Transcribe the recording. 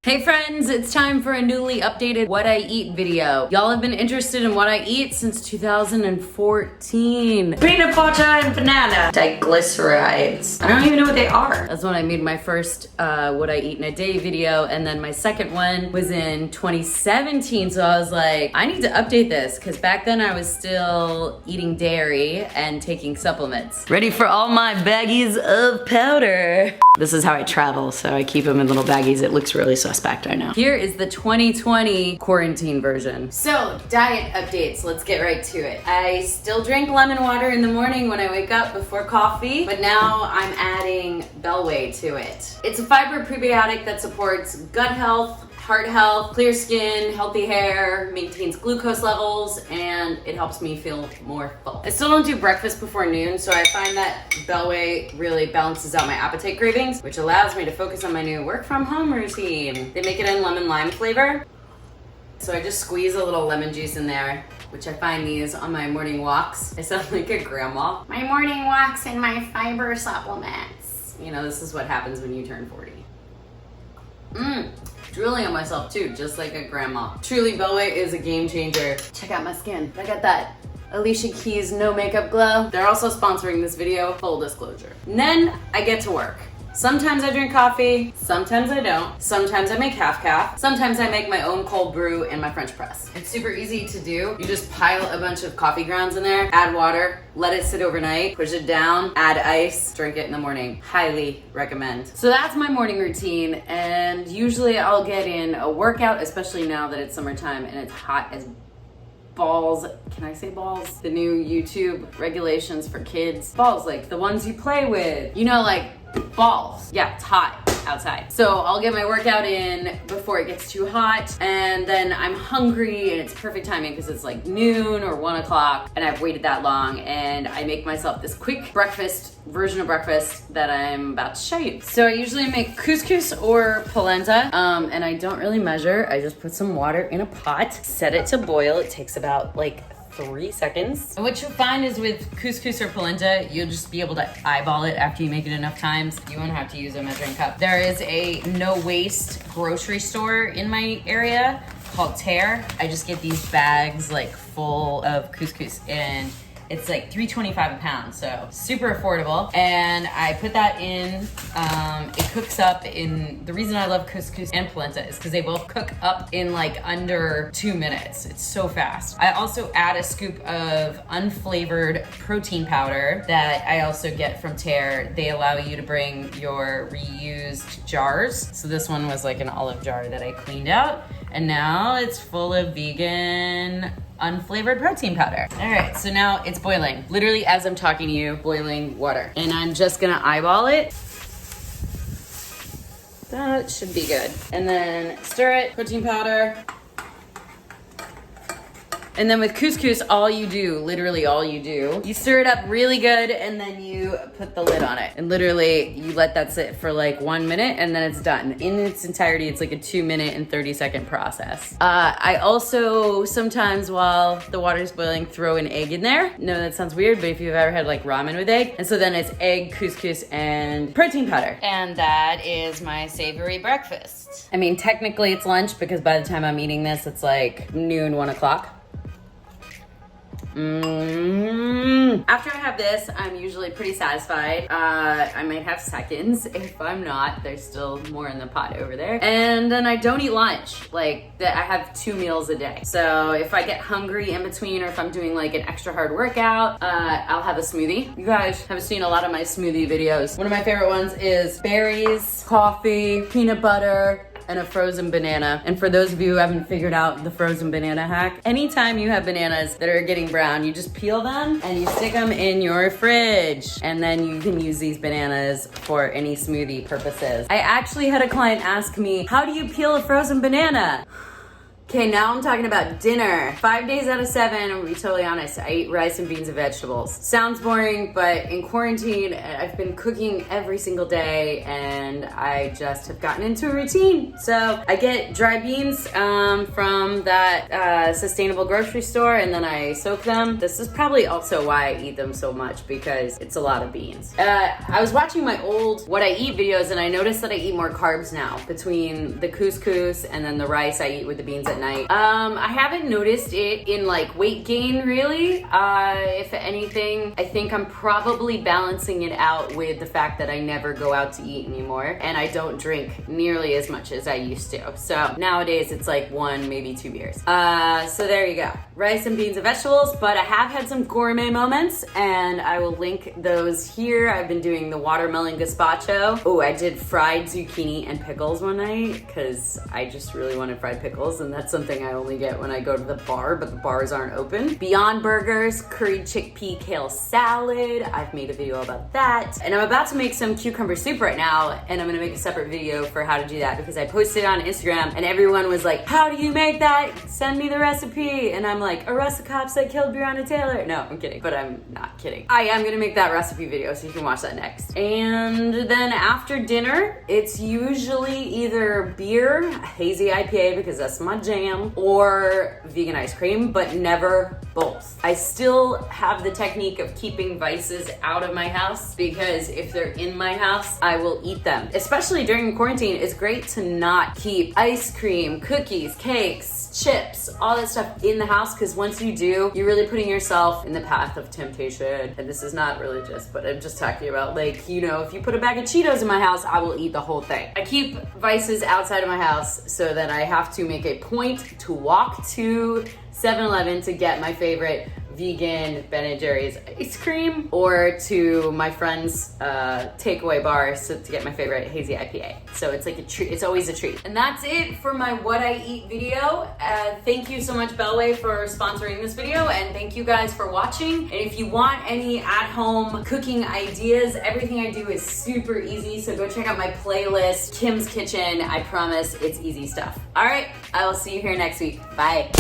Hey friends, it's time for a newly updated What I Eat video. Y'all have been interested in what I eat since 2014. Peanut butter and banana diglycerides. I don't even know what they are. That's when I made my first What I Eat in a Day video, and then my second one was in 2017, so I was like, I need to update this, because back then I was still eating dairy and taking supplements. Ready for all my baggies of powder. This is how I travel, so I keep them in little baggies. It looks really suspect, I know. Here is the 2020 quarantine version. So, diet updates, let's get right to it. I still drink lemon water in the morning when I wake up before coffee, but now I'm adding Bellway to it. It's a fiber prebiotic that supports gut health, heart health, clear skin, healthy hair, maintains glucose levels, and it helps me feel more full. I still don't do breakfast before noon, so I find that Bellway really balances out my appetite cravings, which allows me to focus on my new work from home routine. They make it in lemon lime flavor, so I just squeeze a little lemon juice in there, which I find these on my morning walks. I sound like a grandma. My morning walks and my fiber supplements. You know, this is what happens when you turn 40. Drooling on myself too, just like a grandma. Truly, Bellway is a game changer. Check out my skin. I got that Alicia Keys no makeup glow. They're also sponsoring this video, full disclosure. And then I get to work. Sometimes I drink coffee, sometimes I don't. Sometimes I make half calf. Sometimes I make my own cold brew in my French press. It's super easy to do. You just pile a bunch of coffee grounds in there, add water, let it sit overnight, push it down, add ice, drink it in the morning. Highly recommend. So that's my morning routine, and usually I'll get in a workout, especially now that it's summertime and it's hot as balls. Can I say balls? The new YouTube regulations for kids. Balls, like the ones you play with. You know, like balls. Yeah, it's hot outside. So I'll get my workout in before it gets too hot, and then I'm hungry, and it's perfect timing because it's like noon or 1 o'clock and I've waited that long, and I make myself this quick version of breakfast that I'm about to show you. So I usually make couscous or polenta, and I don't really measure. I just put some water in a pot, set it to boil. It takes about like 3 seconds. And what you'll find is with couscous or polenta, you'll just be able to eyeball it after you make it enough times. You won't have to use a measuring cup. There is a no waste grocery store in my area called Tear. I just get these bags like full of couscous, and it's like $3.25 a pound, so super affordable. And I put that in, it cooks up in, the reason I love couscous and polenta is because they both cook up in like under 2 minutes. It's so fast. I also add a scoop of unflavored protein powder that I also get from Tear. They allow you to bring your reused jars. So this one was like an olive jar that I cleaned out, and now it's full of vegan unflavored protein powder. All right, so now it's boiling. Literally, as I'm talking to you, boiling water. And I'm just gonna eyeball it. That should be good. And then stir it, protein powder. And then with couscous, all you do, literally all you do, you stir it up really good, and then you put the lid on it. And literally, you let that sit for like 1 minute, and then it's done. In its entirety, it's like a 2-minute and 30-second process. I also, sometimes while the water's boiling, throw an egg in there. No, that sounds weird, but if you've ever had like ramen with egg. And so then it's egg, couscous, and protein powder. And that is my savory breakfast. I mean, technically it's lunch, because by the time I'm eating this, it's like noon, 1 o'clock. After I have this, I'm usually pretty satisfied. I might have seconds. If I'm not, there's still more in the pot over there. And then I don't eat lunch. Like, I have 2 meals a day. So if I get hungry in between, or if I'm doing like an extra hard workout, I'll have a smoothie. You guys have seen a lot of my smoothie videos. One of my favorite ones is berries, coffee, peanut butter, and a frozen banana. And for those of you who haven't figured out the frozen banana hack, anytime you have bananas that are getting brown, you just peel them and you stick them in your fridge. And then you can use these bananas for any smoothie purposes. I actually had a client ask me, how do you peel a frozen banana? Okay, now I'm talking about dinner. 5 days out of 7, I'm gonna be totally honest, I eat rice and beans and vegetables. Sounds boring, but in quarantine, I've been cooking every single day and I just have gotten into a routine. So I get dry beans from that sustainable grocery store and then I soak them. This is probably also why I eat them so much because it's a lot of beans. I was watching my old what I eat videos and I noticed that I eat more carbs now between the couscous and then the rice I eat with the beans at night. I haven't noticed it in like weight gain really. If anything, I think I'm probably balancing it out with the fact that I never go out to eat anymore and I don't drink nearly as much as I used to. So nowadays it's like 1, maybe 2 beers. So there you go. Rice and beans and vegetables, but I have had some gourmet moments and I will link those here. I've been doing the watermelon gazpacho. Oh, I did fried zucchini and pickles one night because I just really wanted fried pickles and that's something I only get when I go to the bar, but the bars aren't open. Beyond Burgers, curried chickpea kale salad. I've made a video about that. And I'm about to make some cucumber soup right now and I'm gonna make a separate video for how to do that because I posted on Instagram and everyone was like, how do you make that? Send me the recipe. And I'm like, arrest the cops that killed Breonna Taylor. No, I'm kidding, but I'm not kidding. I am gonna make that recipe video so you can watch that next. And then after dinner, it's usually either beer, hazy IPA because that's my jam, or vegan ice cream, but never both. I still have the technique of keeping vices out of my house because if they're in my house, I will eat them. Especially during quarantine, it's great to not keep ice cream, cookies, cakes, chips, all that stuff in the house because once you do, you're really putting yourself in the path of temptation. And this is not religious, but I'm just talking about like, you know, if you put a bag of Cheetos in my house, I will eat the whole thing. I keep vices outside of my house so that I have to make a point to walk to 7-Eleven to get my favorite vegan Ben & Jerry's ice cream or to my friend's takeaway bar to get my favorite hazy IPA. So it's like a treat. It's always a treat. And that's it for my what I eat video. Thank you so much Bellway for sponsoring this video and thank you guys for watching. And if you want any at-home cooking ideas, everything I do is super easy. So go check out my playlist, Kim's Kitchen. I promise it's easy stuff. All right, I will see you here next week. Bye.